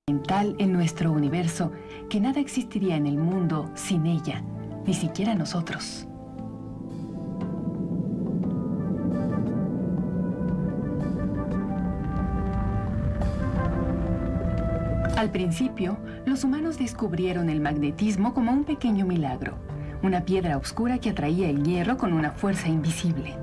fundamental en nuestro universo, que nada existiría en el mundo sin ella, ni siquiera nosotros. Al principio, los humanos descubrieron el magnetismo como un pequeño milagro, una piedra oscura que atraía el hierro con una fuerza invisible.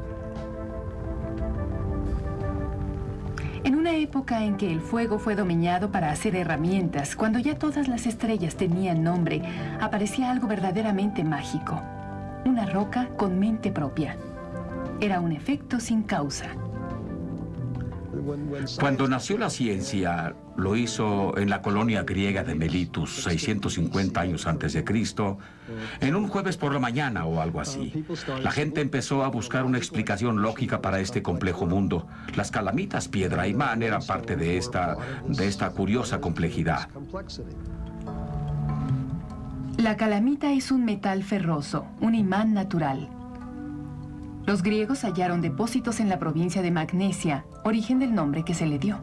En una época en que el fuego fue domeñado para hacer herramientas, cuando ya todas las estrellas tenían nombre, aparecía algo verdaderamente mágico. Una roca con mente propia. Era un efecto sin causa. Cuando nació la ciencia, lo hizo en la colonia griega de Melitus, 650 años antes de Cristo, en un jueves por la mañana o algo así. La gente empezó a buscar una explicación lógica para este complejo mundo. Las calamitas, piedra y imán eran parte de esta curiosa complejidad. La calamita es un metal ferroso, un imán natural. Los griegos hallaron depósitos en la provincia de Magnesia, origen del nombre que se le dio.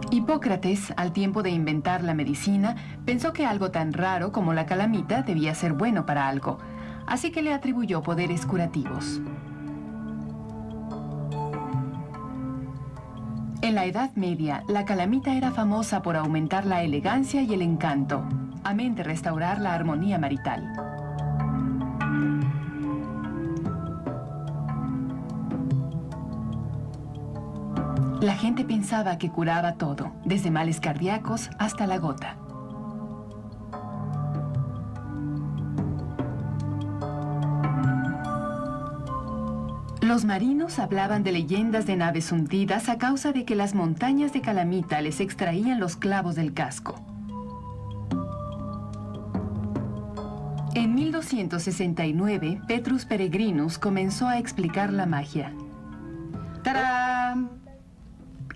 Hipócrates, al tiempo de inventar la medicina, pensó que algo tan raro como la calamita debía ser bueno para algo, así que le atribuyó poderes curativos. En la Edad Media, la calamita era famosa por aumentar la elegancia y el encanto, amén de restaurar la armonía marital. La gente pensaba que curaba todo, desde males cardíacos hasta la gota. Los marinos hablaban de leyendas de naves hundidas a causa de que las montañas de calamita les extraían los clavos del casco. En 1269, Petrus Peregrinus comenzó a explicar la magia. ¡Tarán!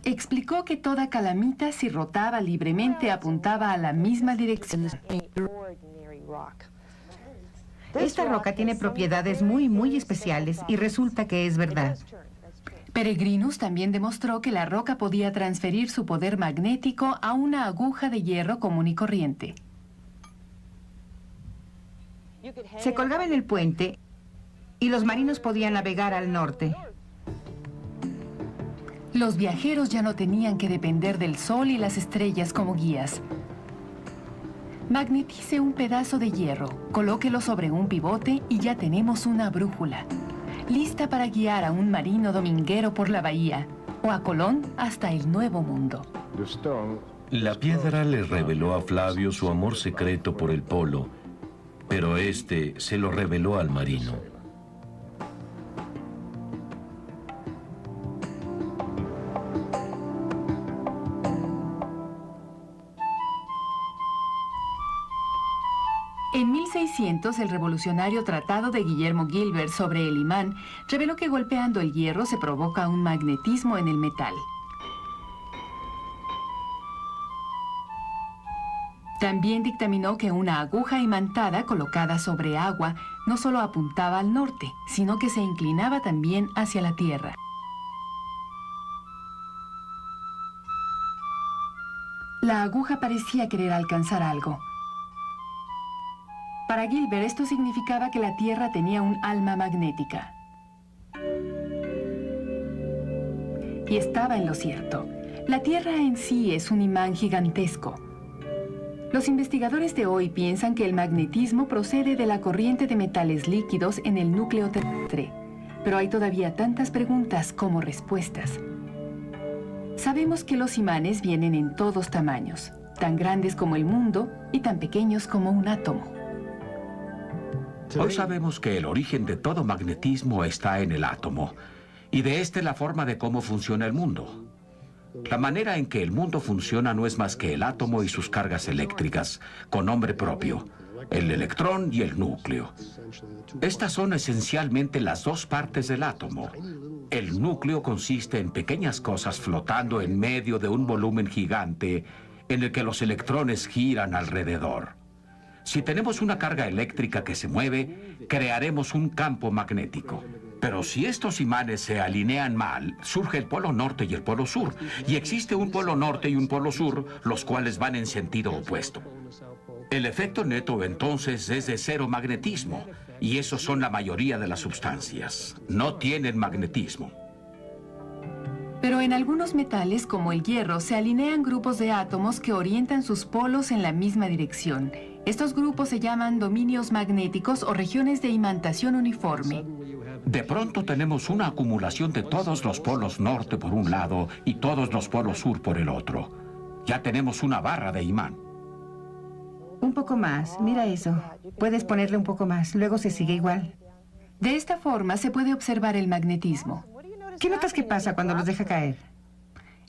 Explicó que toda calamita, si rotaba libremente, apuntaba a la misma dirección. Esta roca tiene propiedades muy especiales y resulta que es verdad. Peregrinus también demostró que la roca podía transferir su poder magnético a una aguja de hierro común y corriente. Se colgaba en el puente y los marinos podían navegar al norte. Los viajeros ya no tenían que depender del sol y las estrellas como guías. Magnetice un pedazo de hierro, colóquelo sobre un pivote y ya tenemos una brújula, lista para guiar a un marino dominguero por la bahía o a Colón hasta el Nuevo Mundo. La piedra le reveló a Flavio su amor secreto por el polo, pero este se lo reveló al marino. En 1600, el revolucionario tratado de Guillermo Gilbert sobre el imán reveló que golpeando el hierro se provoca un magnetismo en el metal. También dictaminó que una aguja imantada colocada sobre agua no solo apuntaba al norte, sino que se inclinaba también hacia la tierra. La aguja parecía querer alcanzar algo. Para Gilbert, esto significaba que la Tierra tenía un alma magnética. Y estaba en lo cierto. La Tierra en sí es un imán gigantesco. Los investigadores de hoy piensan que el magnetismo procede de la corriente de metales líquidos en el núcleo terrestre, pero hay todavía tantas preguntas como respuestas. Sabemos que los imanes vienen en todos tamaños, tan grandes como el mundo y tan pequeños como un átomo. Hoy sabemos que el origen de todo magnetismo está en el átomo, y de este la forma de cómo funciona el mundo. La manera en que el mundo funciona no es más que el átomo y sus cargas eléctricas, con nombre propio, el electrón y el núcleo. Estas son esencialmente las dos partes del átomo. El núcleo consiste en pequeñas cosas flotando en medio de un volumen gigante en el que los electrones giran alrededor. Si tenemos una carga eléctrica que se mueve, crearemos un campo magnético. Pero si estos imanes se alinean mal, surge el polo norte y el polo sur. Y existe un polo norte y un polo sur, los cuales van en sentido opuesto. El efecto neto entonces es de cero magnetismo. Y esos son la mayoría de las sustancias. No tienen magnetismo. Pero en algunos metales, como el hierro, se alinean grupos de átomos que orientan sus polos en la misma dirección. Estos grupos se llaman dominios magnéticos o regiones de imantación uniforme. De pronto tenemos una acumulación de todos los polos norte por un lado y todos los polos sur por el otro. Ya tenemos una barra de imán. Un poco más, mira eso. Puedes ponerle un poco más, luego se sigue igual. De esta forma se puede observar el magnetismo. ¿Qué notas que pasa cuando los deja caer?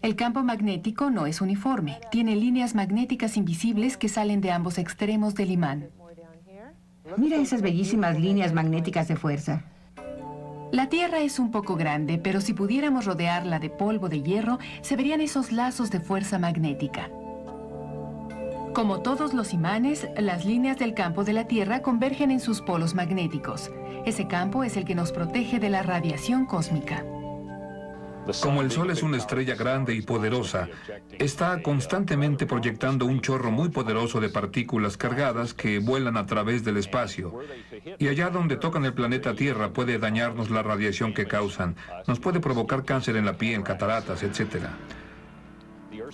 El campo magnético no es uniforme. Tiene líneas magnéticas invisibles que salen de ambos extremos del imán. Mira esas bellísimas líneas magnéticas de fuerza. La Tierra es un poco grande, pero si pudiéramos rodearla de polvo de hierro, se verían esos lazos de fuerza magnética. Como todos los imanes, las líneas del campo de la Tierra convergen en sus polos magnéticos. Ese campo es el que nos protege de la radiación cósmica. Como el Sol es una estrella grande y poderosa, está constantemente proyectando un chorro muy poderoso de partículas cargadas que vuelan a través del espacio. Y allá donde tocan el planeta Tierra puede dañarnos la radiación que causan, nos puede provocar cáncer en la piel, cataratas, etc.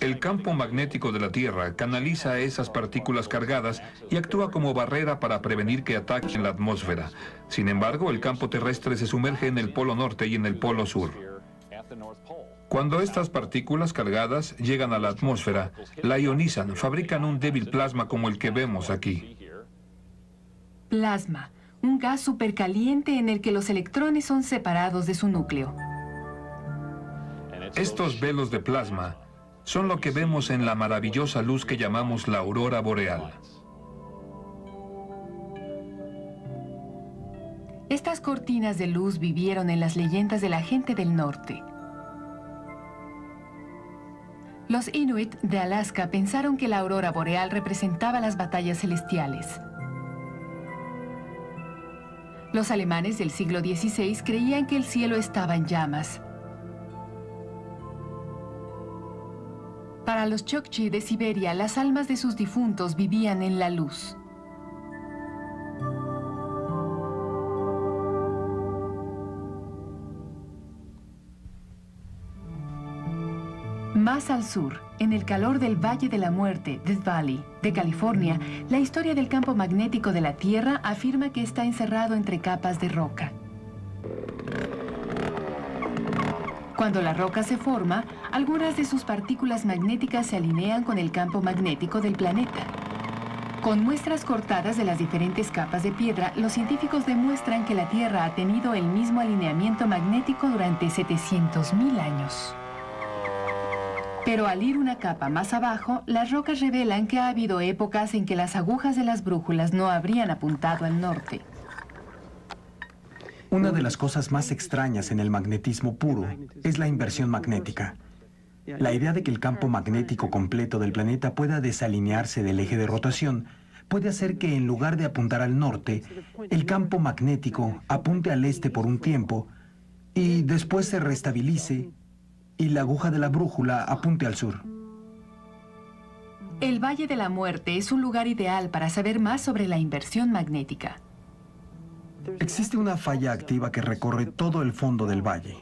El campo magnético de la Tierra canaliza esas partículas cargadas y actúa como barrera para prevenir que ataquen la atmósfera. Sin embargo, el campo terrestre se sumerge en el polo norte y en el polo sur. Cuando estas partículas cargadas llegan a la atmósfera, la ionizan, fabrican un débil plasma como el que vemos aquí. Plasma, un gas supercaliente en el que los electrones son separados de su núcleo. Estos velos de plasma son lo que vemos en la maravillosa luz que llamamos la aurora boreal. Estas cortinas de luz vivieron en las leyendas de la gente del norte. Los Inuit de Alaska pensaron que la aurora boreal representaba las batallas celestiales. Los alemanes del siglo XVI creían que el cielo estaba en llamas. Para los Chukchi de Siberia, las almas de sus difuntos vivían en la luz. Más al sur, en el calor del Valle de la Muerte, Death Valley, de California, la historia del campo magnético de la Tierra afirma que está encerrado entre capas de roca. Cuando la roca se forma, algunas de sus partículas magnéticas se alinean con el campo magnético del planeta. Con muestras cortadas de las diferentes capas de piedra, los científicos demuestran que la Tierra ha tenido el mismo alineamiento magnético durante 700.000 años. Pero al ir una capa más abajo, las rocas revelan que ha habido épocas en que las agujas de las brújulas no habrían apuntado al norte. Una de las cosas más extrañas en el magnetismo puro es la inversión magnética. La idea de que el campo magnético completo del planeta pueda desalinearse del eje de rotación puede hacer que en lugar de apuntar al norte, el campo magnético apunte al este por un tiempo y después se restabilice y la aguja de la brújula apunte al sur. El Valle de la Muerte es un lugar ideal para saber más sobre la inversión magnética. Existe una falla activa que recorre todo el fondo del valle.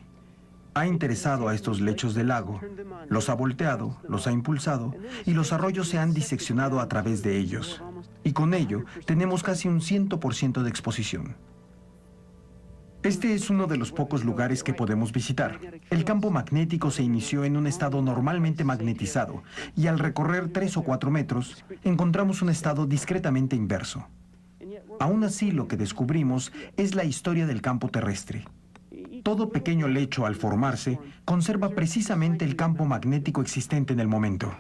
Ha interesado a estos lechos del lago, los ha volteado, los ha impulsado y los arroyos se han diseccionado a través de ellos. Y con ello tenemos casi un 100% de exposición. Este es uno de los pocos lugares que podemos visitar. El campo magnético se inició en un estado normalmente magnetizado y al recorrer 3 o 4 metros encontramos un estado discretamente inverso. Aún así, lo que descubrimos es la historia del campo terrestre. Todo pequeño lecho al formarse conserva precisamente el campo magnético existente en el momento.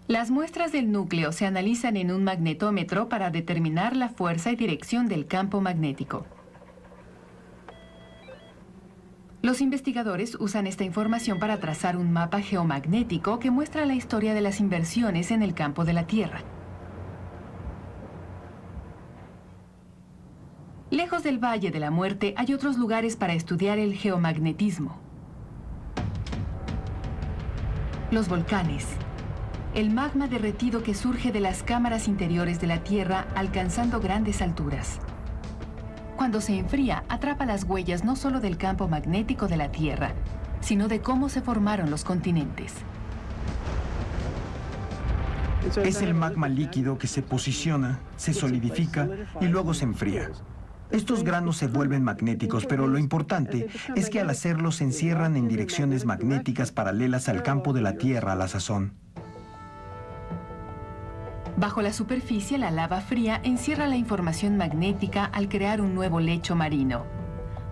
Las muestras del núcleo se analizan en un magnetómetro para determinar la fuerza y dirección del campo magnético. Los investigadores usan esta información para trazar un mapa geomagnético que muestra la historia de las inversiones en el campo de la Tierra. Lejos del Valle de la Muerte hay otros lugares para estudiar el geomagnetismo. Los volcanes. El magma derretido que surge de las cámaras interiores de la Tierra alcanzando grandes alturas. Cuando se enfría, atrapa las huellas no solo del campo magnético de la Tierra, sino de cómo se formaron los continentes. Es el magma líquido que se posiciona, se solidifica y luego se enfría. Estos granos se vuelven magnéticos, pero lo importante es que al hacerlo se encierran en direcciones magnéticas paralelas al campo de la Tierra a la sazón. Bajo la superficie, la lava fría encierra la información magnética al crear un nuevo lecho marino.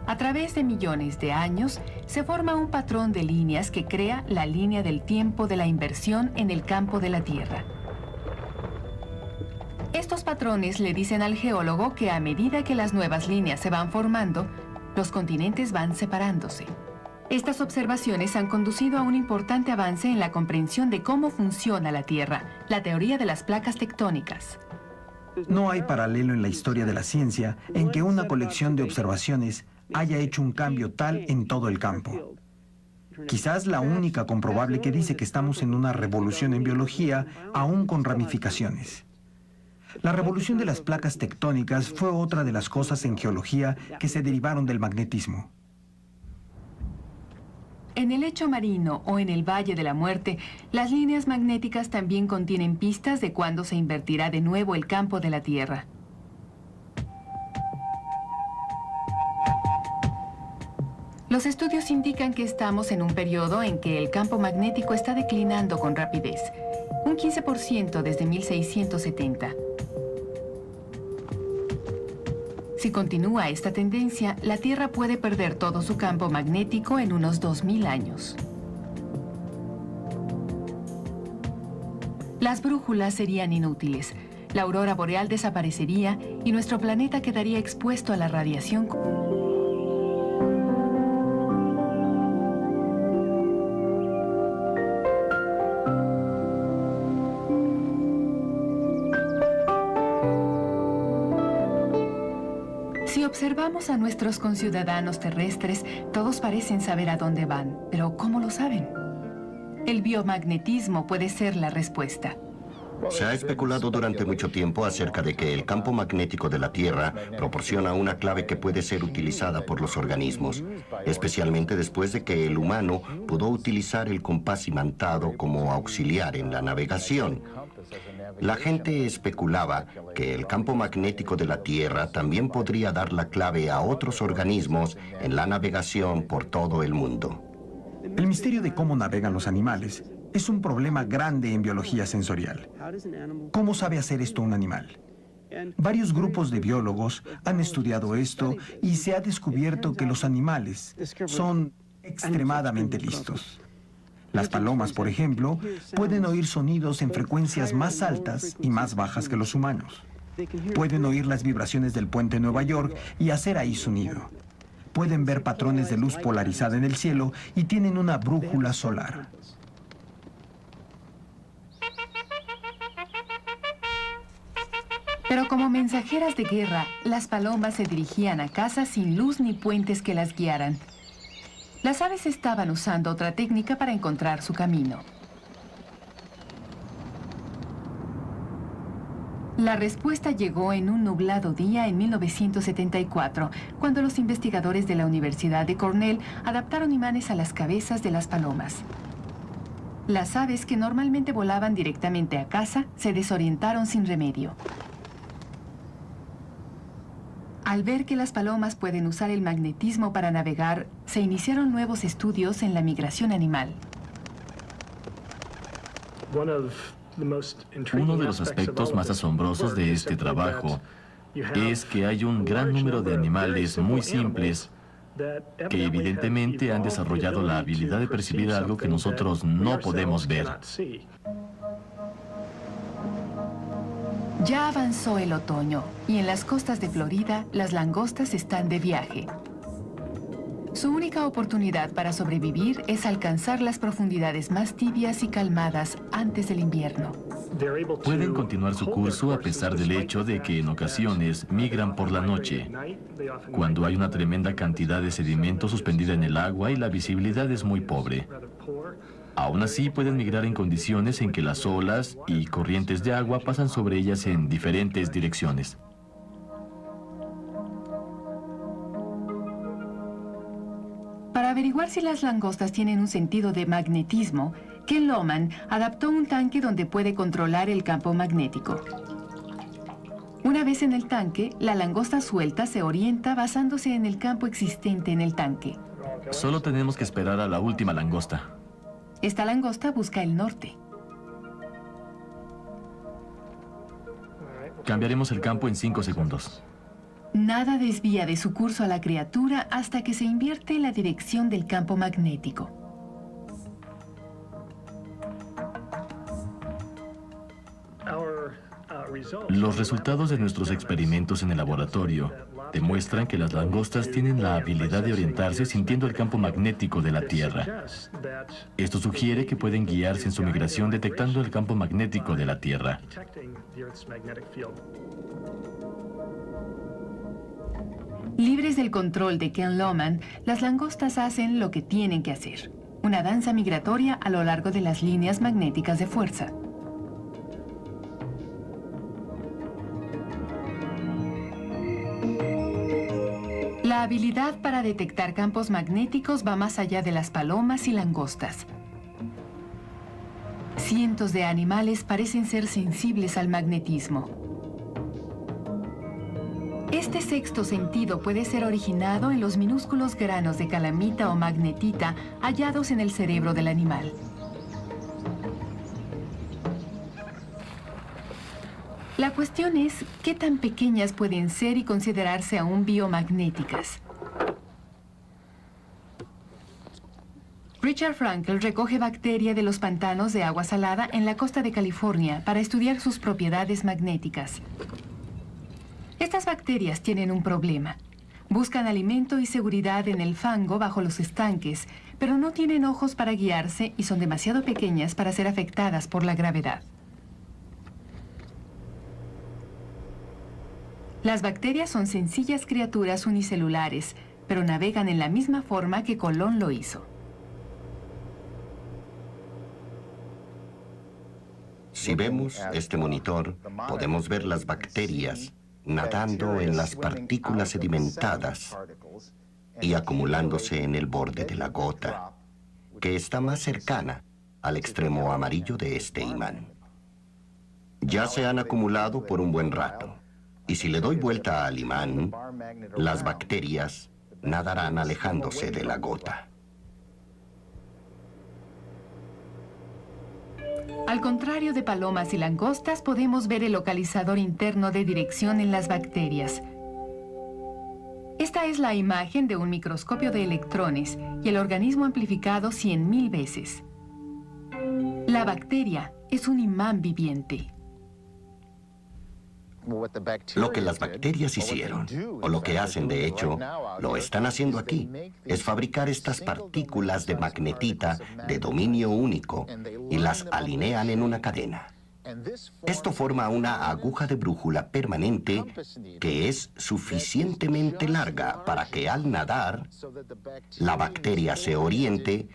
A través de millones de años, se forma un patrón de líneas que crea la línea del tiempo de la inversión en el campo de la Tierra. Estos patrones le dicen al geólogo que a medida que las nuevas líneas se van formando, los continentes van separándose. Estas observaciones han conducido a un importante avance en la comprensión de cómo funciona la Tierra, la teoría de las placas tectónicas. No hay paralelo en la historia de la ciencia en que una colección de observaciones haya hecho un cambio tal en todo el campo. Quizás la única comprobable que dice que estamos en una revolución en biología, aún con ramificaciones. La revolución de las placas tectónicas fue otra de las cosas en geología que se derivaron del magnetismo. En el lecho marino o en el Valle de la Muerte, las líneas magnéticas también contienen pistas de cuándo se invertirá de nuevo el campo de la Tierra. Los estudios indican que estamos en un periodo en que el campo magnético está declinando con rapidez, un 15% desde 1670. Si continúa esta tendencia, la Tierra puede perder todo su campo magnético en unos 2000 años. Las brújulas serían inútiles, la aurora boreal desaparecería y nuestro planeta quedaría expuesto a la radiación. Si observamos a nuestros conciudadanos terrestres, todos parecen saber a dónde van, pero ¿cómo lo saben? El biomagnetismo puede ser la respuesta. Se ha especulado durante mucho tiempo acerca de que el campo magnético de la Tierra proporciona una clave que puede ser utilizada por los organismos, especialmente después de que el humano pudo utilizar el compás imantado como auxiliar en la navegación. La gente especulaba que el campo magnético de la Tierra también podría dar la clave a otros organismos en la navegación por todo el mundo. El misterio de cómo navegan los animales es un problema grande en biología sensorial. ¿Cómo sabe hacer esto un animal? Varios grupos de biólogos han estudiado esto y se ha descubierto que los animales son extremadamente listos. Las palomas, por ejemplo, pueden oír sonidos en frecuencias más altas y más bajas que los humanos. Pueden oír las vibraciones del puente de Nueva York y hacer ahí su nido. Pueden ver patrones de luz polarizada en el cielo y tienen una brújula solar. Pero como mensajeras de guerra, las palomas se dirigían a casa sin luz ni puentes que las guiaran. Las aves estaban usando otra técnica para encontrar su camino. La respuesta llegó en un nublado día en 1974, cuando los investigadores de la Universidad de Cornell adaptaron imanes a las cabezas de las palomas. Las aves que normalmente volaban directamente a casa se desorientaron sin remedio. Al ver que las palomas pueden usar el magnetismo para navegar, se iniciaron nuevos estudios en la migración animal. Uno de los aspectos más asombrosos de este trabajo es que hay un gran número de animales muy simples que evidentemente han desarrollado la habilidad de percibir algo que nosotros no podemos ver. Ya avanzó el otoño y en las costas de Florida las langostas están de viaje. Su única oportunidad para sobrevivir es alcanzar las profundidades más tibias y calmadas antes del invierno. Pueden continuar su curso a pesar del hecho de que en ocasiones migran por la noche, cuando hay una tremenda cantidad de sedimento suspendida en el agua y la visibilidad es muy pobre. Aún así, pueden migrar en condiciones en que las olas y corrientes de agua pasan sobre ellas en diferentes direcciones. Para averiguar si las langostas tienen un sentido de magnetismo, Ken Lohman adaptó un tanque donde puede controlar el campo magnético. Una vez en el tanque, la langosta suelta se orienta basándose en el campo existente en el tanque. Solo tenemos que esperar a la última langosta. Esta langosta busca el norte. Cambiaremos el campo en 5 segundos. Nada desvía de su curso a la criatura hasta que se invierte la dirección del campo magnético. Los resultados de nuestros experimentos en el laboratorio demuestran que las langostas tienen la habilidad de orientarse sintiendo el campo magnético de la Tierra. Esto sugiere que pueden guiarse en su migración detectando el campo magnético de la Tierra. Libres del control de Ken Lohman, las langostas hacen lo que tienen que hacer: una danza migratoria a lo largo de las líneas magnéticas de fuerza. La habilidad para detectar campos magnéticos va más allá de las palomas y langostas. Cientos de animales parecen ser sensibles al magnetismo. Este sexto sentido puede ser originado en los minúsculos granos de calamita o magnetita hallados en el cerebro del animal. La cuestión es qué tan pequeñas pueden ser y considerarse aún biomagnéticas. Richard Frankel recoge bacteria de los pantanos de agua salada en la costa de California para estudiar sus propiedades magnéticas. Estas bacterias tienen un problema. Buscan alimento y seguridad en el fango bajo los estanques, pero no tienen ojos para guiarse y son demasiado pequeñas para ser afectadas por la gravedad. Las bacterias son sencillas criaturas unicelulares, pero navegan en la misma forma que Colón lo hizo. Si vemos este monitor, podemos ver las bacterias nadando en las partículas sedimentadas y acumulándose en el borde de la gota, que está más cercana al extremo amarillo de este imán. Ya se han acumulado por un buen rato, y si le doy vuelta al imán, las bacterias nadarán alejándose de la gota. Al contrario de palomas y langostas, podemos ver el localizador interno de dirección en las bacterias. Esta es la imagen de un microscopio de electrones y el organismo amplificado 100.000 veces. La bacteria es un imán viviente. Lo que las bacterias hicieron, o lo que hacen de hecho, lo están haciendo aquí, es fabricar estas partículas de magnetita de dominio único y las alinean en una cadena. Esto forma una aguja de brújula permanente que es suficientemente larga para que al nadar, la bacteria se oriente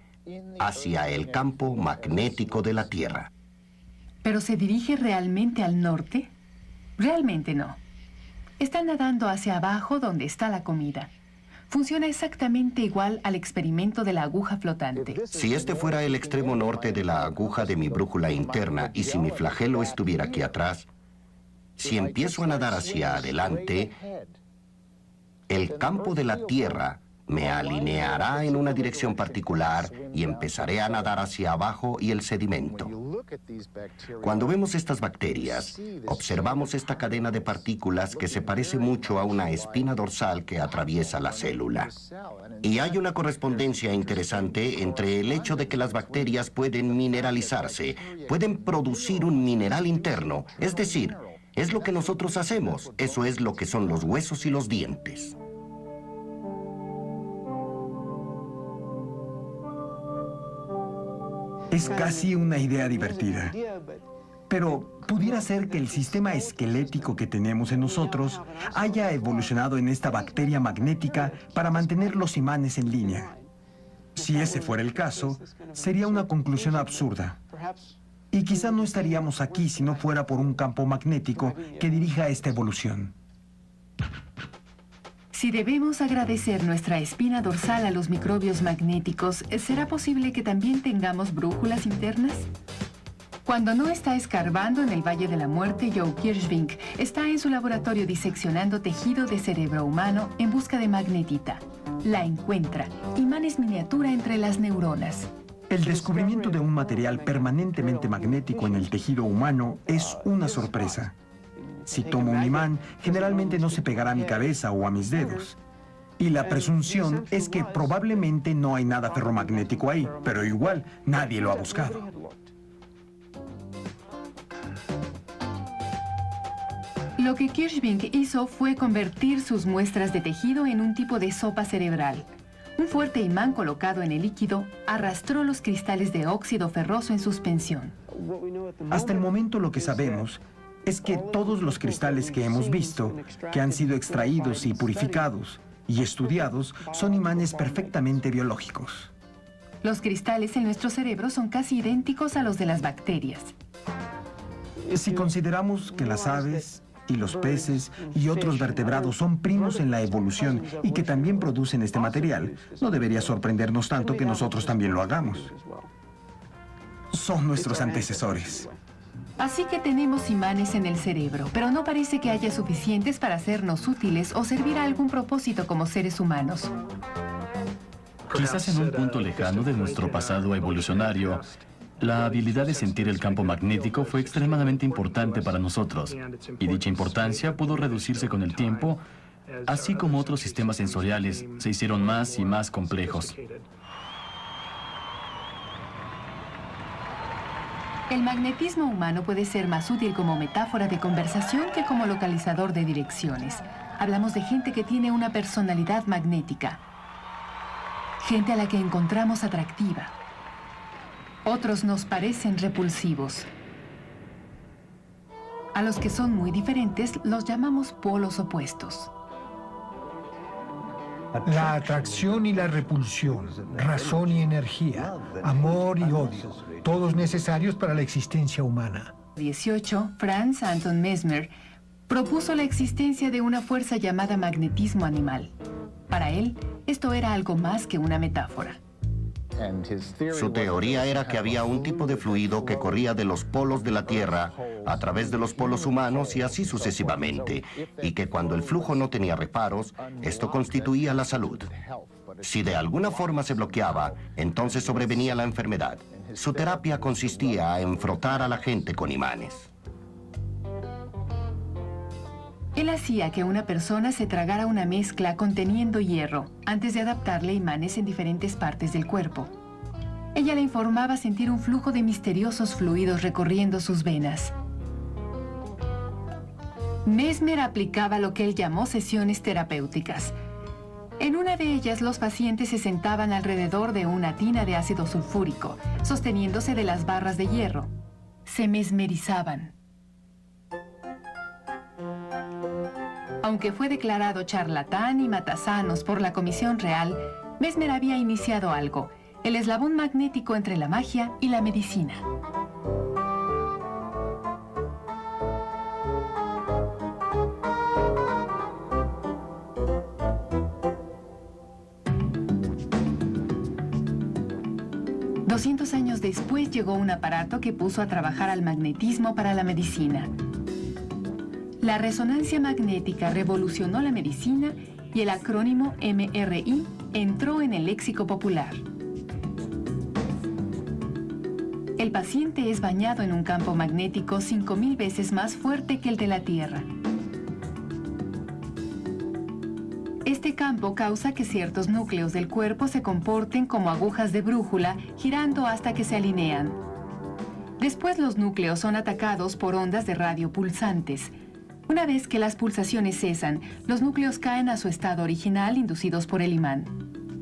hacia el campo magnético de la Tierra. ¿Pero se dirige realmente al norte? Realmente no. Está nadando hacia abajo donde está la comida. Funciona exactamente igual al experimento de la aguja flotante. Si este fuera el extremo norte de la aguja de mi brújula interna y si mi flagelo estuviera aquí atrás, si empiezo a nadar hacia adelante, el campo de la Tierra me alineará en una dirección particular y empezaré a nadar hacia abajo y el sedimento. Cuando vemos estas bacterias, observamos esta cadena de partículas que se parece mucho a una espina dorsal que atraviesa la célula. Y hay una correspondencia interesante entre el hecho de que las bacterias pueden mineralizarse, pueden producir un mineral interno, es decir, es lo que nosotros hacemos, eso es lo que son los huesos y los dientes. Es casi una idea divertida. Pero pudiera ser que el sistema esquelético que tenemos en nosotros haya evolucionado en esta bacteria magnética para mantener los imanes en línea. Si ese fuera el caso, sería una conclusión absurda. Y quizá no estaríamos aquí si no fuera por un campo magnético que dirija esta evolución. Si debemos agradecer nuestra espina dorsal a los microbios magnéticos, ¿será posible que también tengamos brújulas internas? Cuando no está escarbando en el Valle de la Muerte, Joe Kirschvink está en su laboratorio diseccionando tejido de cerebro humano en busca de magnetita. La encuentra, imanes miniatura entre las neuronas. El descubrimiento de un material permanentemente magnético en el tejido humano es una sorpresa. Si tomo un imán, generalmente no se pegará a mi cabeza o a mis dedos. Y la presunción es que probablemente no hay nada ferromagnético ahí, pero igual nadie lo ha buscado. Lo que Kirschvink hizo fue convertir sus muestras de tejido en un tipo de sopa cerebral. Un fuerte imán colocado en el líquido arrastró los cristales de óxido ferroso en suspensión. Hasta el momento lo que sabemos es que todos los cristales que hemos visto, que han sido extraídos y purificados y estudiados, son imanes perfectamente biológicos. Los cristales en nuestro cerebro son casi idénticos a los de las bacterias. Si consideramos que las aves y los peces y otros vertebrados son primos en la evolución y que también producen este material, no debería sorprendernos tanto que nosotros también lo hagamos. Son nuestros antecesores. Así que tenemos imanes en el cerebro, pero no parece que haya suficientes para hacernos útiles o servir a algún propósito como seres humanos. Quizás en un punto lejano de nuestro pasado evolucionario, la habilidad de sentir el campo magnético fue extremadamente importante para nosotros, y dicha importancia pudo reducirse con el tiempo, así como otros sistemas sensoriales se hicieron más y más complejos. El magnetismo humano puede ser más útil como metáfora de conversación que como localizador de direcciones. Hablamos de gente que tiene una personalidad magnética. Gente a la que encontramos atractiva. Otros nos parecen repulsivos. A los que son muy diferentes los llamamos polos opuestos. La atracción y la repulsión, razón y energía, amor y odio, todos necesarios para la existencia humana. 18, Franz Anton Mesmer propuso la existencia de una fuerza llamada magnetismo animal. Para él, esto era algo más que una metáfora. Su teoría era que había un tipo de fluido que corría de los polos de la Tierra a través de los polos humanos y así sucesivamente, y que cuando el flujo no tenía reparos, esto constituía la salud. Si de alguna forma se bloqueaba, entonces sobrevenía la enfermedad. Su terapia consistía en frotar a la gente con imanes. Él hacía que una persona se tragara una mezcla conteniendo hierro antes de adaptarle imanes en diferentes partes del cuerpo. Ella le informaba sentir un flujo de misteriosos fluidos recorriendo sus venas. Mesmer aplicaba lo que él llamó sesiones terapéuticas. En una de ellas, los pacientes se sentaban alrededor de una tina de ácido sulfúrico, sosteniéndose de las barras de hierro. Se mesmerizaban. Aunque fue declarado charlatán y matasanos por la Comisión Real, Mesmer había iniciado algo, el eslabón magnético entre la magia y la medicina. $200 años después llegó un aparato que puso a trabajar al magnetismo para la medicina. La resonancia magnética revolucionó la medicina y el acrónimo MRI entró en el léxico popular. El paciente es bañado en un campo magnético 5000 veces más fuerte que el de la Tierra. Este campo causa que ciertos núcleos del cuerpo se comporten como agujas de brújula, girando hasta que se alinean. Después los núcleos son atacados por ondas de radio pulsantes. Una vez que las pulsaciones cesan, los núcleos caen a su estado original inducidos por el imán.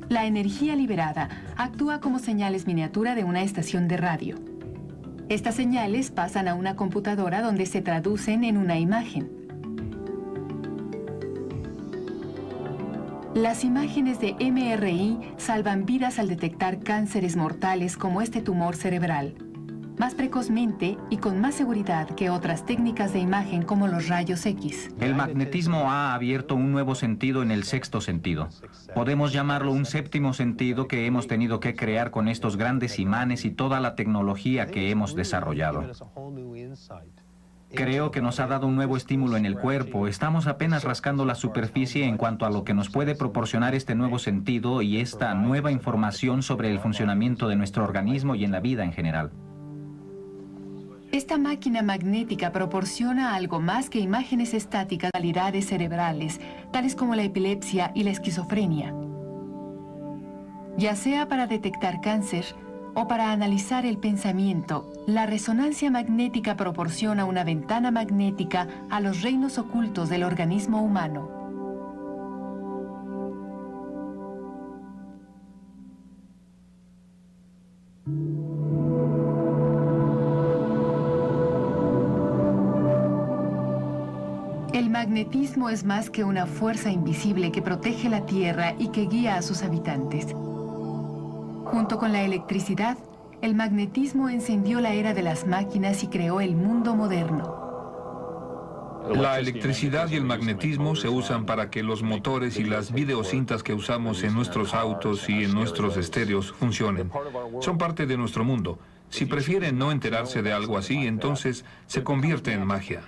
La energía liberada actúa como señales miniatura de una estación de radio. Estas señales pasan a una computadora donde se traducen en una imagen. Las imágenes de MRI salvan vidas al detectar cánceres mortales como este tumor cerebral, más precozmente y con más seguridad que otras técnicas de imagen como los rayos X. El magnetismo ha abierto un nuevo sentido en el sexto sentido. Podemos llamarlo un séptimo sentido que hemos tenido que crear con estos grandes imanes y toda la tecnología que hemos desarrollado. Creo que nos ha dado un nuevo estímulo en el cuerpo. Estamos apenas rascando la superficie en cuanto a lo que nos puede proporcionar este nuevo sentido y esta nueva información sobre el funcionamiento de nuestro organismo y en la vida en general. Esta máquina magnética proporciona algo más que imágenes estáticas de realidades cerebrales, tales como la epilepsia y la esquizofrenia. Ya sea para detectar cáncer o para analizar el pensamiento, la resonancia magnética proporciona una ventana magnética a los reinos ocultos del organismo humano. El magnetismo es más que una fuerza invisible que protege la Tierra y que guía a sus habitantes. Junto con la electricidad, el magnetismo encendió la era de las máquinas y creó el mundo moderno. La electricidad y el magnetismo se usan para que los motores y las videocintas que usamos en nuestros autos y en nuestros estéreos funcionen. Son parte de nuestro mundo. Si prefieren no enterarse de algo así, entonces se convierte en magia.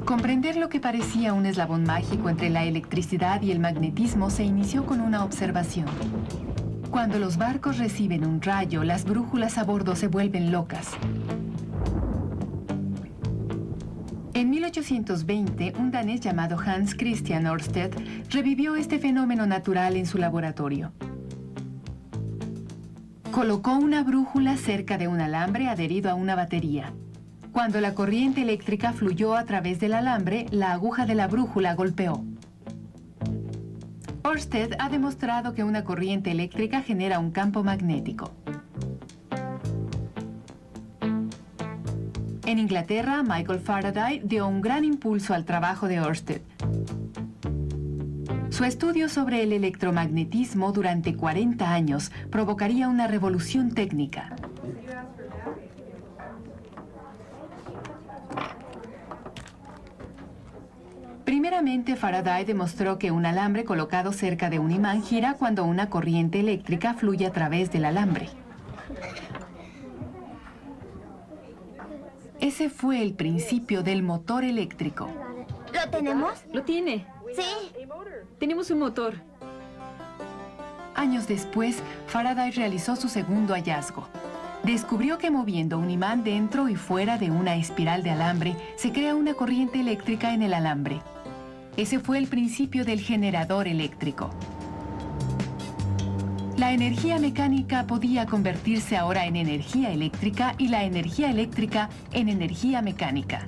Comprender lo que parecía un eslabón mágico entre la electricidad y el magnetismo se inició con una observación. Cuando los barcos reciben un rayo, las brújulas a bordo se vuelven locas. En 1820, un danés llamado Hans Christian Ørsted revivió este fenómeno natural en su laboratorio. Colocó una brújula cerca de un alambre adherido a una batería. Cuando la corriente eléctrica fluyó a través del alambre, la aguja de la brújula golpeó. Ørsted ha demostrado que una corriente eléctrica genera un campo magnético. En Inglaterra, Michael Faraday dio un gran impulso al trabajo de Ørsted. Su estudio sobre el electromagnetismo durante 40 años provocaría una revolución técnica. Primeramente, Faraday demostró que un alambre colocado cerca de un imán gira cuando una corriente eléctrica fluye a través del alambre. Ese fue el principio del motor eléctrico. ¿Lo tenemos? ¿Lo tiene? Sí. Tenemos un motor. Años después, Faraday realizó su segundo hallazgo. Descubrió que moviendo un imán dentro y fuera de una espiral de alambre, se crea una corriente eléctrica en el alambre. Ese fue el principio del generador eléctrico. La energía mecánica podía convertirse ahora en energía eléctrica y la energía eléctrica en energía mecánica.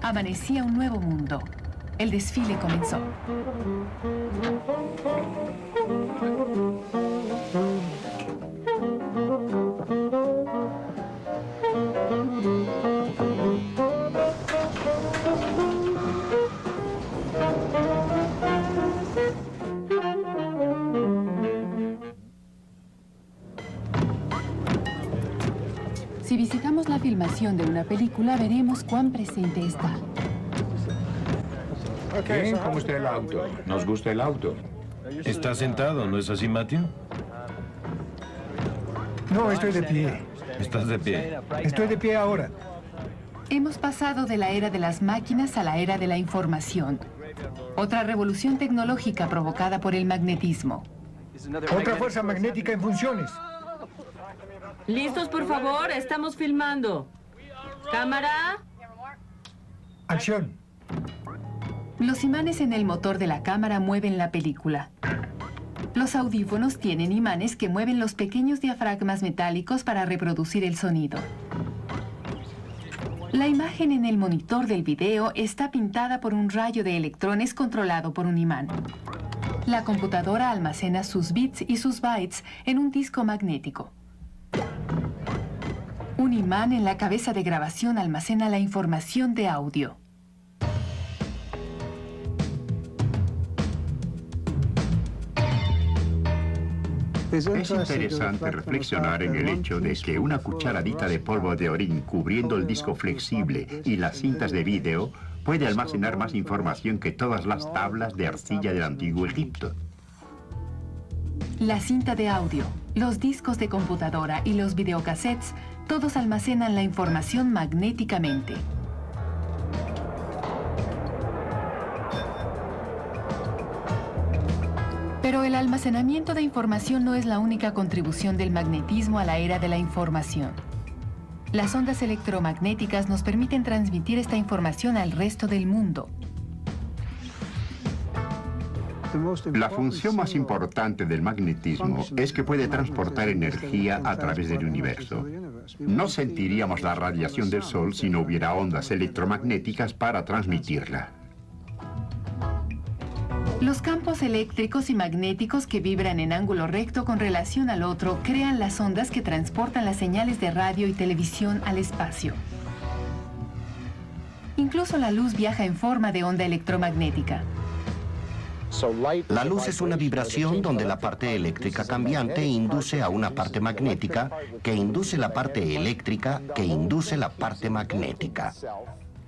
Amanecía un nuevo mundo. El desfile comenzó. Si visitamos la filmación de una película, veremos cuán presente está. Bien, ¿cómo está el auto? ¿Nos gusta el auto? Está sentado, ¿no es así, Matthew? No, estoy de pie. ¿Estás de pie? Estoy de pie ahora. Hemos pasado de la era de las máquinas a la era de la información. Otra revolución tecnológica provocada por el magnetismo. Otra fuerza magnética en funciones. ¿Listos, por favor? Estamos filmando. ¿Cámara? Acción. Los imanes en el motor de la cámara mueven la película. Los audífonos tienen imanes que mueven los pequeños diafragmas metálicos para reproducir el sonido. La imagen en el monitor del video está pintada por un rayo de electrones controlado por un imán. La computadora almacena sus bits y sus bytes en un disco magnético. Un imán en la cabeza de grabación almacena la información de audio. Es interesante reflexionar en el hecho de que una cucharadita de polvo de orín cubriendo el disco flexible y las cintas de vídeo puede almacenar más información que todas las tablas de arcilla del antiguo Egipto. La cinta de audio, los discos de computadora y los videocassettes, todos almacenan la información magnéticamente. Pero el almacenamiento de información no es la única contribución del magnetismo a la era de la información. Las ondas electromagnéticas nos permiten transmitir esta información al resto del mundo. La función más importante del magnetismo es que puede transportar energía a través del universo. No sentiríamos la radiación del Sol si no hubiera ondas electromagnéticas para transmitirla. Los campos eléctricos y magnéticos que vibran en ángulo recto con relación al otro crean las ondas que transportan las señales de radio y televisión al espacio. Incluso la luz viaja en forma de onda electromagnética. La luz es una vibración donde la parte eléctrica cambiante induce a una parte magnética, que induce la parte eléctrica, que induce la parte magnética.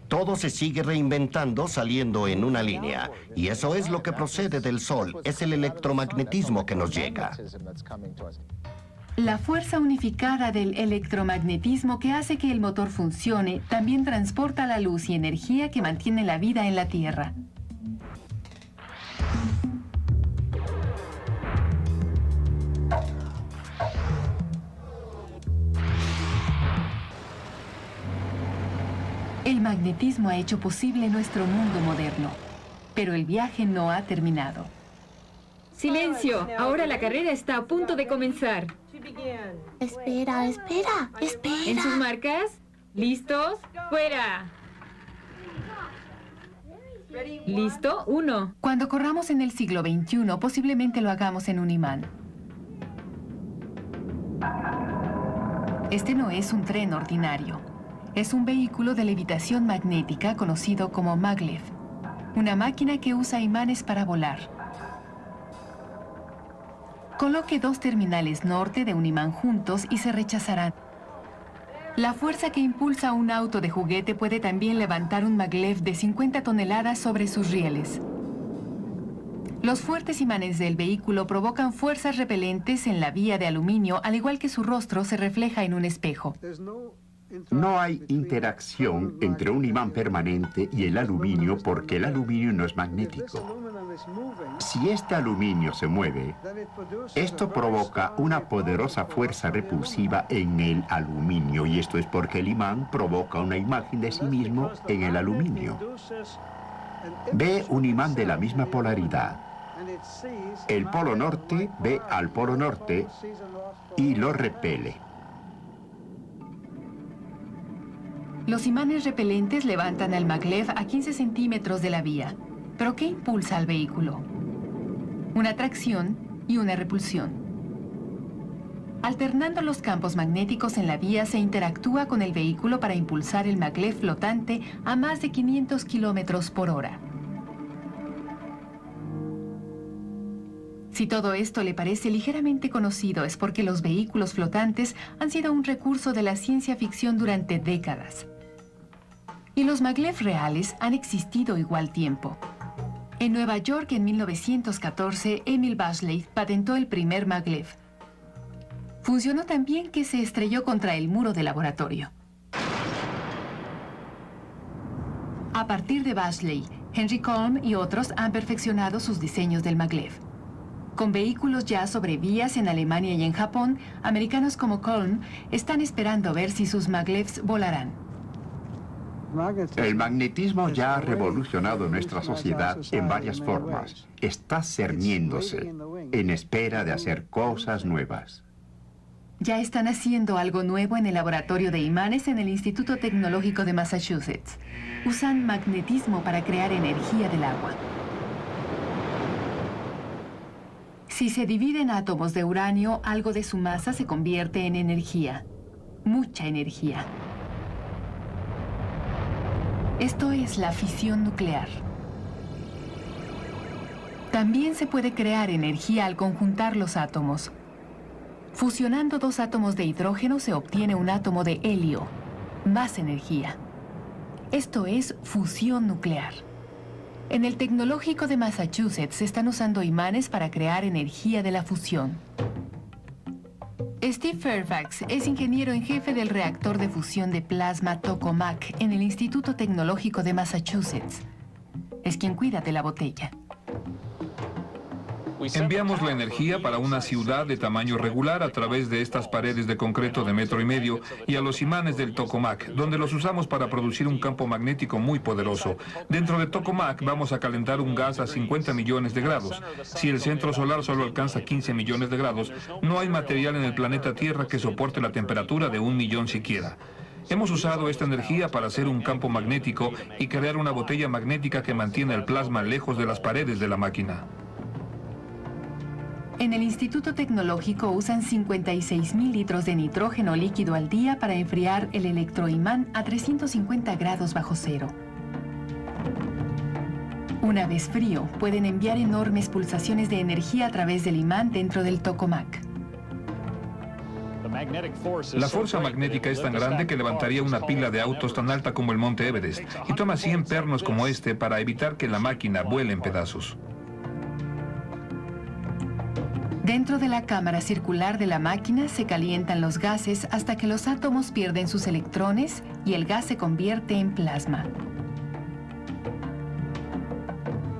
Todo se sigue reinventando saliendo en una línea, y eso es lo que procede del Sol, es el electromagnetismo que nos llega. La fuerza unificada del electromagnetismo que hace que el motor funcione también transporta la luz y energía que mantiene la vida en la Tierra. El magnetismo ha hecho posible nuestro mundo moderno, pero el viaje no ha terminado. ¡Silencio! Ahora la carrera está a punto de comenzar. Espera. ¿En sus marcas? ¿Listos? ¡Fuera! ¿Listo? 1. Cuando corramos en el siglo XXI, posiblemente lo hagamos en un imán. Este no es un tren ordinario. Es un vehículo de levitación magnética conocido como maglev, una máquina que usa imanes para volar. Coloque dos terminales norte de un imán juntos y se rechazarán. La fuerza que impulsa un auto de juguete puede también levantar un maglev de 50 toneladas sobre sus rieles. Los fuertes imanes del vehículo provocan fuerzas repelentes en la vía de aluminio, al igual que su rostro se refleja en un espejo. No hay interacción entre un imán permanente y el aluminio porque el aluminio no es magnético. Si este aluminio se mueve, esto provoca una poderosa fuerza repulsiva en el aluminio, y esto es porque el imán provoca una imagen de sí mismo en el aluminio. Ve un imán de la misma polaridad. El polo norte ve al polo norte y lo repele. Los imanes repelentes levantan al maglev a 15 centímetros de la vía. ¿Pero qué impulsa al vehículo? Una atracción y una repulsión. Alternando los campos magnéticos en la vía, se interactúa con el vehículo para impulsar el maglev flotante a más de 500 kilómetros por hora. Si todo esto le parece ligeramente conocido, es porque los vehículos flotantes han sido un recurso de la ciencia ficción durante décadas. Y los maglev reales han existido igual tiempo. En Nueva York, en 1914, Emil Baseley patentó el primer maglev. Funcionó tan bien que se estrelló contra el muro del laboratorio. A partir de Baseley, Henry Culm y otros han perfeccionado sus diseños del maglev. Con vehículos ya sobre vías en Alemania y en Japón, americanos como Culm están esperando ver si sus maglevs volarán. El magnetismo ya ha revolucionado nuestra sociedad en varias formas. Está cerniéndose, en espera de hacer cosas nuevas. Ya están haciendo algo nuevo en el laboratorio de imanes en el Instituto Tecnológico de Massachusetts. Usan magnetismo para crear energía del agua. Si se dividen átomos de uranio, algo de su masa se convierte en energía. Mucha energía. Esto es la fisión nuclear. También se puede crear energía al conjuntar los átomos. Fusionando dos átomos de hidrógeno se obtiene un átomo de helio. Más energía. Esto es fusión nuclear. En el Tecnológico de Massachusetts se están usando imanes para crear energía de la fusión. Steve Fairfax es ingeniero en jefe del reactor de fusión de plasma Tokamak en el Instituto Tecnológico de Massachusetts. Es quien cuida de la botella. Enviamos la energía para una ciudad de tamaño regular a través de estas paredes de concreto de 1,5 metros y a los imanes del Tokamak, donde los usamos para producir un campo magnético muy poderoso. Dentro de Tokamak vamos a calentar un gas a 50 millones de grados. Si el centro solar solo alcanza 15 millones de grados, no hay material en el planeta Tierra que soporte la temperatura de 1 millón siquiera. Hemos usado esta energía para hacer un campo magnético y crear una botella magnética que mantiene el plasma lejos de las paredes de la máquina. En el Instituto Tecnológico usan 56.000 litros de nitrógeno líquido al día para enfriar el electroimán a 350 grados bajo cero. Una vez frío, pueden enviar enormes pulsaciones de energía a través del imán dentro del Tokamak. La fuerza magnética es tan grande que levantaría una pila de autos tan alta como el Monte Everest, y toma 100 pernos como este para evitar que la máquina vuele en pedazos. Dentro de la cámara circular de la máquina se calientan los gases hasta que los átomos pierden sus electrones y el gas se convierte en plasma.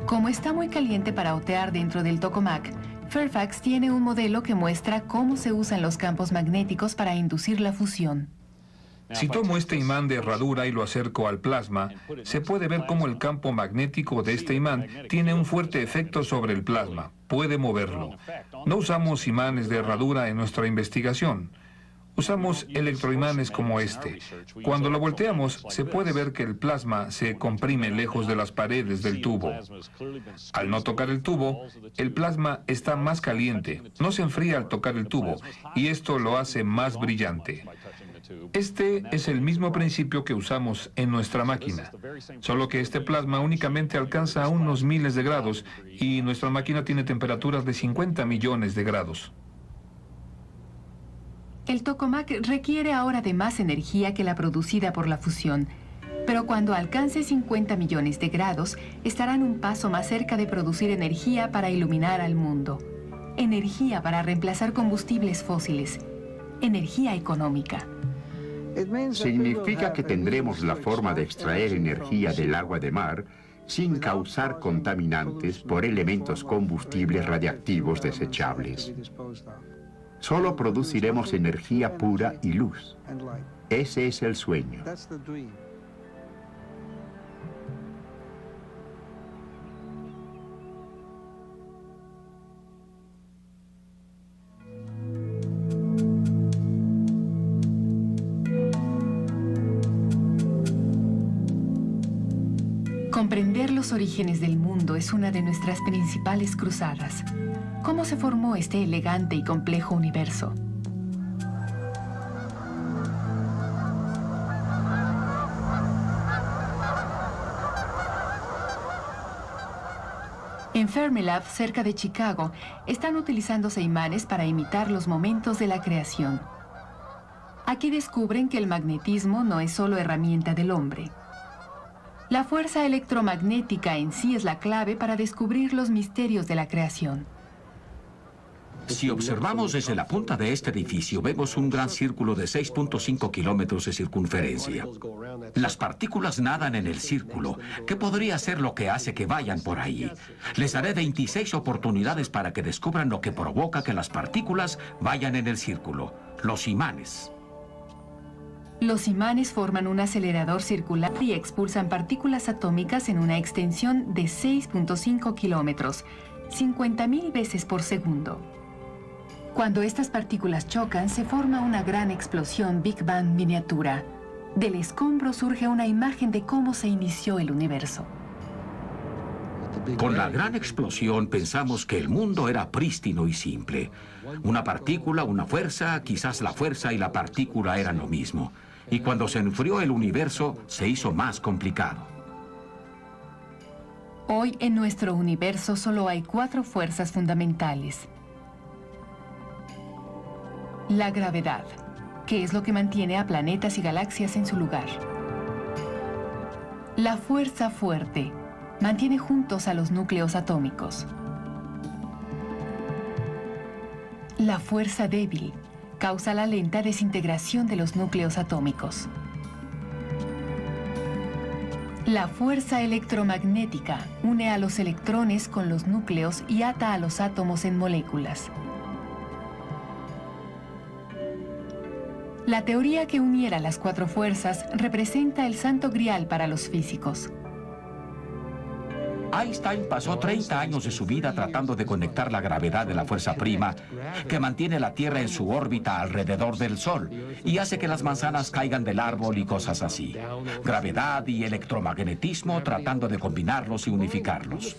Como está muy caliente para otear dentro del Tokamak, Fairfax tiene un modelo que muestra cómo se usan los campos magnéticos para inducir la fusión. Si tomo este imán de herradura y lo acerco al plasma, se puede ver cómo el campo magnético de este imán tiene un fuerte efecto sobre el plasma. Puede moverlo. No usamos imanes de herradura en nuestra investigación. Usamos electroimanes como este. Cuando lo volteamos, se puede ver que el plasma se comprime lejos de las paredes del tubo. Al no tocar el tubo, el plasma está más caliente. No se enfría al tocar el tubo, y esto lo hace más brillante. Este es el mismo principio que usamos en nuestra máquina, solo que este plasma únicamente alcanza a unos miles de grados y nuestra máquina tiene temperaturas de 50 millones de grados. El Tokamak requiere ahora de más energía que la producida por la fusión, pero cuando alcance 50 millones de grados, estarán un paso más cerca de producir energía para iluminar al mundo. Energía para reemplazar combustibles fósiles. Energía económica. Significa que tendremos la forma de extraer energía del agua de mar sin causar contaminantes por elementos combustibles radiactivos desechables. Solo produciremos energía pura y luz. Ese es el sueño. Comprender los orígenes del mundo es una de nuestras principales cruzadas. ¿Cómo se formó este elegante y complejo universo? En Fermilab, cerca de Chicago, están utilizándose imanes para imitar los momentos de la creación. Aquí descubren que el magnetismo no es solo herramienta del hombre. La fuerza electromagnética en sí es la clave para descubrir los misterios de la creación. Si observamos desde la punta de este edificio, vemos un gran círculo de 6.5 kilómetros de circunferencia. Las partículas nadan en el círculo. ¿Qué podría ser lo que hace que vayan por ahí? Les daré 26 oportunidades para que descubran lo que provoca que las partículas vayan en el círculo. Los imanes. Los imanes forman un acelerador circular y expulsan partículas atómicas en una extensión de 6.5 kilómetros, 50.000 veces por segundo. Cuando estas partículas chocan, se forma una gran explosión Big Bang miniatura. Del escombro surge una imagen de cómo se inició el universo. Con la gran explosión pensamos que el mundo era prístino y simple. Una partícula, una fuerza, quizás la fuerza y la partícula eran lo mismo. Y cuando se enfrió el universo, se hizo más complicado. Hoy en nuestro universo solo hay 4 fuerzas fundamentales. La gravedad, que es lo que mantiene a planetas y galaxias en su lugar. La fuerza fuerte mantiene juntos a los núcleos atómicos. La fuerza débil causa la lenta desintegración de los núcleos atómicos. La fuerza electromagnética une a los electrones con los núcleos y ata a los átomos en moléculas. La teoría que uniera las 4 fuerzas representa el santo grial para los físicos. Einstein pasó 30 años de su vida tratando de conectar la gravedad de la fuerza prima que mantiene la Tierra en su órbita alrededor del Sol y hace que las manzanas caigan del árbol y cosas así. Gravedad y electromagnetismo tratando de combinarlos y unificarlos.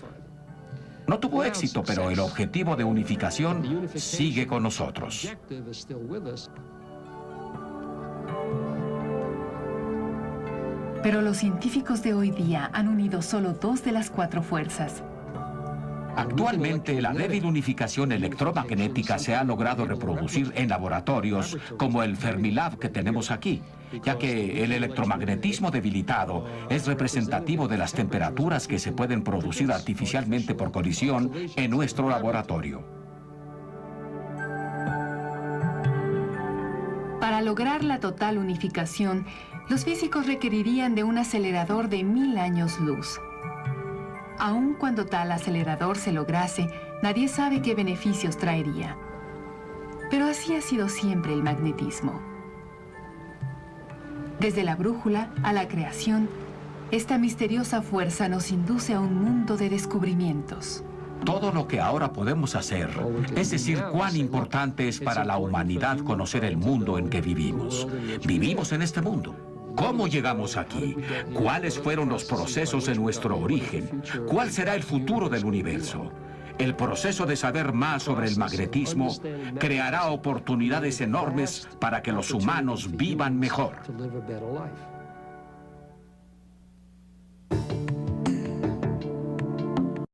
No tuvo éxito, pero el objetivo de unificación sigue con nosotros. Pero los científicos de hoy día han unido solo 2 de las 4 fuerzas. Actualmente, la débil unificación electromagnética se ha logrado reproducir en laboratorios como el Fermilab que tenemos aquí, ya que el electromagnetismo debilitado es representativo de las temperaturas que se pueden producir artificialmente por colisión en nuestro laboratorio. Para lograr la total unificación, los físicos requerirían de un acelerador de 1000 años luz. Aun cuando tal acelerador se lograse, nadie sabe qué beneficios traería. Pero así ha sido siempre el magnetismo. Desde la brújula a la creación, esta misteriosa fuerza nos induce a un mundo de descubrimientos. Todo lo que ahora podemos hacer, es decir, cuán importante es para la humanidad conocer el mundo en que vivimos. Vivimos en este mundo. ¿Cómo llegamos aquí? ¿Cuáles fueron los procesos de nuestro origen? ¿Cuál será el futuro del universo? El proceso de saber más sobre el magnetismo creará oportunidades enormes para que los humanos vivan mejor.